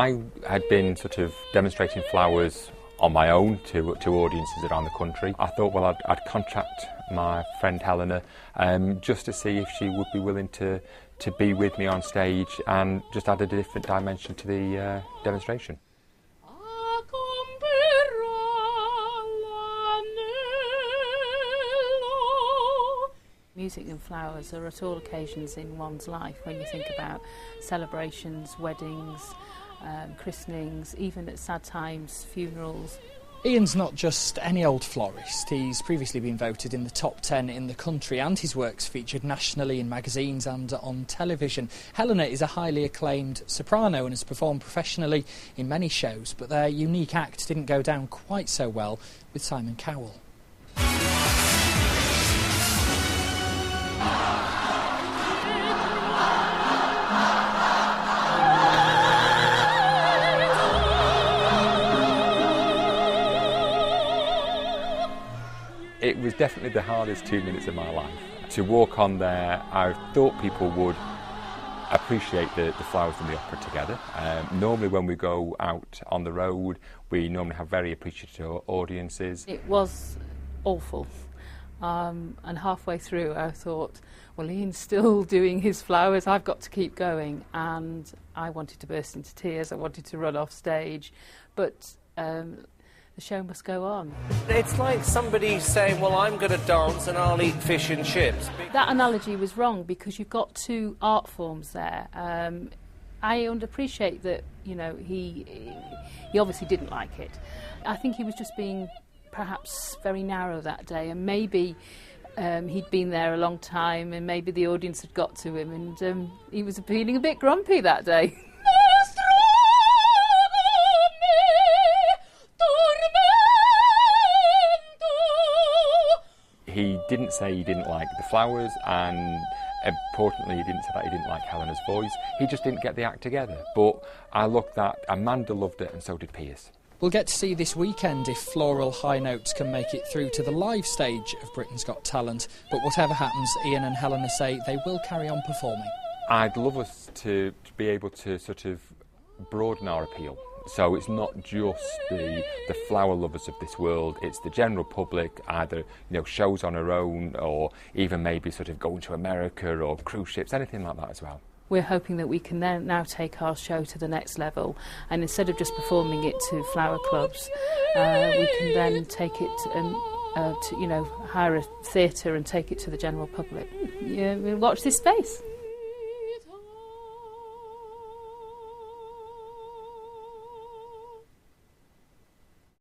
I had been sort of demonstrating flowers on my own to audiences around the country. I thought, well, I'd contact my friend Helena just to see if she would be willing to be with me on stage and just add a different dimension to the demonstration. Music and flowers are at all occasions in one's life when you think about celebrations, weddings, christenings, even at sad times, funerals. Ian's not just any old florist. He's previously been voted in the top 10 in the country, and his work's featured nationally in magazines and on television. Helena is a highly acclaimed soprano and has performed professionally in many shows, but their unique act didn't go down quite so well with Simon Cowell. It was definitely the hardest 2 minutes of my life. To walk on there, I thought people would appreciate the flowers and the opera together. Normally when we go out on the road, we normally have very appreciative audiences. It was awful. And halfway through I thought, well, Ian's still doing his flowers, I've got to keep going. And I wanted to burst into tears, I wanted to run off stage. But the show must go on. It's like somebody saying, well, I'm going to dance and I'll eat fish and chips. That analogy was wrong because you've got two art forms there. I appreciate that, you know, he obviously didn't like it. I think he was just being perhaps very narrow that day, and maybe he'd been there a long time and maybe the audience had got to him, and he was feeling a bit grumpy that day. He didn't say he didn't like the flowers, and importantly he didn't say that he didn't like Helena's voice. He just didn't get the act together. But I looked at Amanda loved it, and so did Piers. We'll get to see this weekend if Floral Highnotes can make it through to the live stage of Britain's Got Talent. But whatever happens, Ian and Helena say they will carry on performing. I'd love us to be able to sort of broaden our appeal. So it's not just the flower lovers of this world, it's the general public, either, you know, shows on our own, or even maybe sort of going to America or cruise ships, anything like that as well. We're hoping that we can then now take our show to the next level, and instead of just performing it to flower clubs, we can then take it to, you know, hire a theatre and take it to the general public. Yeah, we'll watch this space.